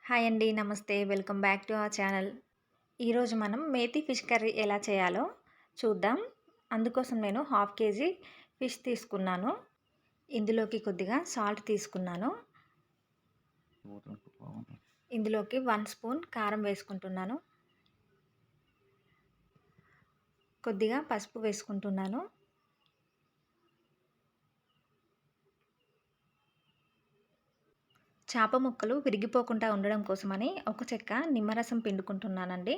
Hi అండి. నమస్తే. Welcome back to our channel. ఈరోజు మనం మేతి ఫిష్ కర్రీ ఎలా చేయాలో చూద్దాం. అందుకోసం నేను హాఫ్ కేజీ ఫిష్ తీసుకున్నాను. ఇందులోకి కొద్దిగా సాల్ట్ తీసుకున్నాను. ఇందులోకి 1 స్పూన్ కారం వేసుకుంటున్నాను. కొద్దిగా పసుపు వేసుకుంటున్నాను. చేప ముక్కలు విరిగిపోకుండా ఉండడం కోసమని ఒక చెక్క నిమ్మరసం పిండుకుంటున్నానండి.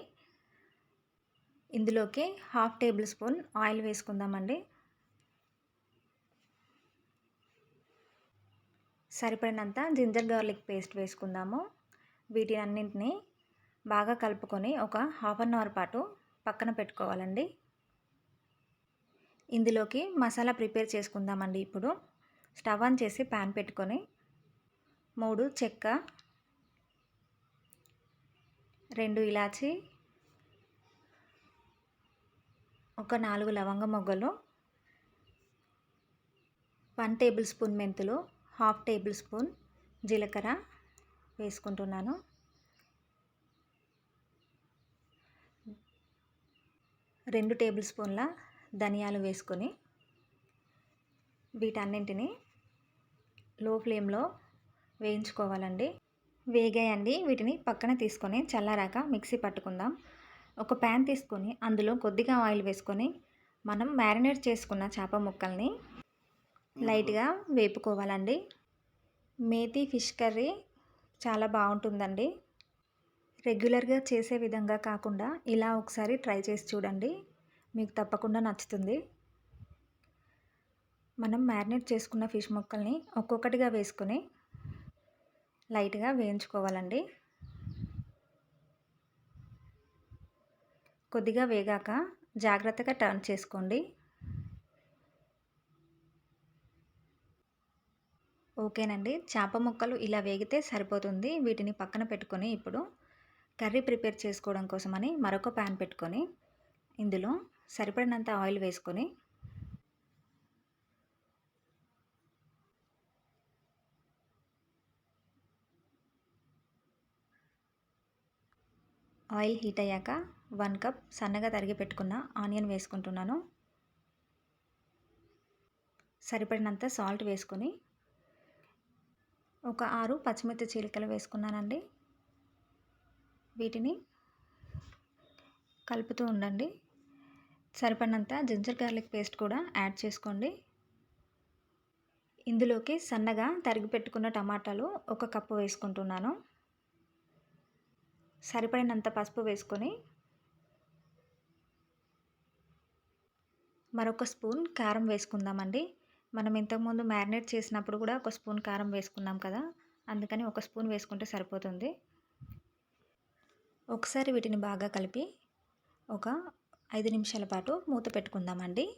ఇందులోకి హాఫ్ టేబుల్ స్పూన్ ఆయిల్ వేసుకుందామండి. సరిపడినంత జింజర్ గార్లిక్ పేస్ట్ వేసుకుందాము. వీటినన్నింటినీ బాగా కలుపుకొని ఒక హాఫ్ అన్ అవర్ పాటు పక్కన పెట్టుకోవాలండి. ఇందులోకి మసాలా ప్రిపేర్ చేసుకుందామండి. ఇప్పుడు స్టవ్ ఆన్ చేసి ప్యాన్ పెట్టుకొని 3 చెక్క, 2 ఇలాచి, ఒక 4 లవంగ మొగ్గలు, 1 టేబుల్ స్పూన్ మెంతులు, హాఫ్ టేబుల్ స్పూన్ జీలకర్ర వేసుకుంటున్నాను. 2 టేబుల్ స్పూన్ల ధనియాలు వేసుకొని వీటన్నింటినీ లో ఫ్లేమ్లో వేయించుకోవాలండి. వేగాయండి. వీటిని పక్కన తీసుకొని చల్లారాక మిక్సీ పట్టుకుందాం. ఒక ప్యాన్ తీసుకొని అందులో కొద్దిగా ఆయిల్ వేసుకొని మనం మ్యారినేట్ చేసుకున్న చేప ముక్కల్ని లైట్గా వేపుకోవాలండి. మేతి ఫిష్ కర్రీ చాలా బాగుంటుందండి. రెగ్యులర్గా చేసే విధంగా కాకుండా ఇలా ఒకసారి ట్రై చేసి చూడండి, మీకు తప్పకుండా నచ్చుతుంది. మనం మ్యారినేట్ చేసుకున్న ఫిష్ ముక్కల్ని ఒక్కొక్కటిగా వేసుకొని లైట్గా వేయించుకోవాలండి. కొద్దిగా వేగాక జాగ్రత్తగా టర్న్ చేసుకోండి. ఓకేనండి. చేప ముక్కలు ఇలా వేగితే సరిపోతుంది. వీటిని పక్కన పెట్టుకొని ఇప్పుడు కర్రీ ప్రిపేర్ చేసుకోవడం కోసమని మరొక ప్యాన్ పెట్టుకొని ఇందులో సరిపడినంత ఆయిల్ వేసుకొని ఆయిల్ హీట్ అయ్యాక 1 కప్ సన్నగా తరిగి పెట్టుకున్న ఆనియన్ వేసుకుంటున్నాను. సరిపడినంత సాల్ట్ వేసుకొని ఒక 6 పచ్చిమిర్చి చీలికలు వేసుకున్నానండి. వీటిని కలుపుతూ ఉండండి. సరిపడినంత జింజర్ గార్లిక్ పేస్ట్ కూడా యాడ్ చేసుకోండి. ఇందులోకి సన్నగా తరిగి పెట్టుకున్న టమాటాలు 1 కప్పు వేసుకుంటున్నాను. సరిపడినంత పసుపు వేసుకొని మరొక స్పూన్ కారం వేసుకుందామండి. మనం ఇంతకుముందు మ్యారినేట్ చేసినప్పుడు కూడా 1 స్పూన్ కారం వేసుకున్నాం కదా, అందుకని 1 స్పూన్ వేసుకుంటే సరిపోతుంది. ఒకసారి వీటిని బాగా కలిపి ఒక 5 నిమిషాల పాటు మూత పెట్టుకుందామండి.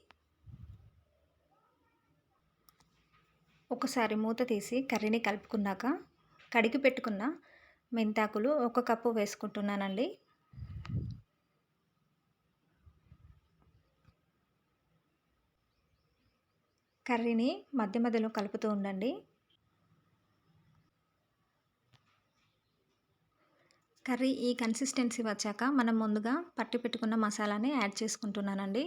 ఒకసారి మూత తీసి కర్రీని కలుపుకున్నాక కడిగి పెట్టుకున్న మెంతాకులు 1 కప్పు వేసుకుంటున్నానండి. కర్రీని మధ్య మధ్యలో కలుపుతూ ఉండండి. కర్రీ ఈ కన్సిస్టెన్సీ వచ్చాక మనం ముందుగా పట్టి పెట్టుకున్న మసాలాని యాడ్ చేసుకుంటున్నానండి.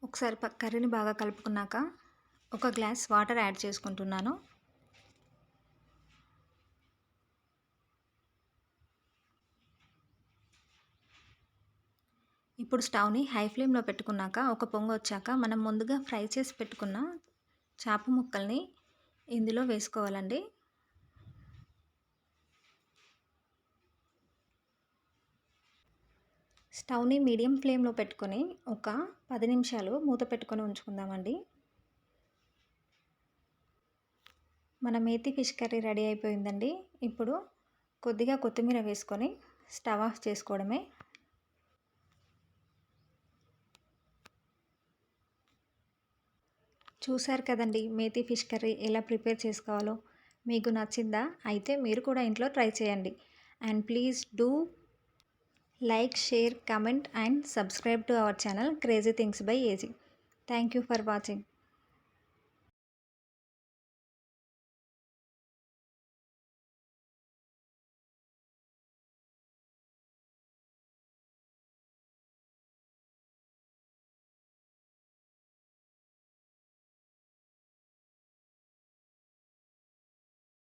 ఒకసారి కర్రీని బాగా కలుపుకున్నాక 1 గ్లాస్ వాటర్ యాడ్ చేసుకుంటున్నాను. ఇప్పుడు స్టవ్ని హై ఫ్లేమ్లో పెట్టుకున్నాక ఒక పొంగు వచ్చాక మనం ముందుగా ఫ్రై చేసి పెట్టుకున్న చేప ముక్కల్ని ఇందులో వేసుకోవాలండి. స్టవ్ని మీడియం ఫ్లేమ్లో పెట్టుకొని ఒక 10 నిమిషాలు మూత పెట్టుకొని ఉంచుకుందామండి. మన మేతి ఫిష్ కర్రీ రెడీ అయిపోయిందండి. ఇప్పుడు కొద్దిగా కొత్తిమీర వేసుకొని స్టవ్ ఆఫ్ చేసుకోవడమే. చూసారు కదండి మేతి ఫిష్ కర్రీ ఎలా ప్రిపేర్ చేసుకోవాలో. మీకు నచ్చిందా? అయితే మీరు కూడా ఇంట్లో ట్రై చేయండి. And please do Like, share, comment and subscribe to our channel Crazy Things by AG. Thank you for watching.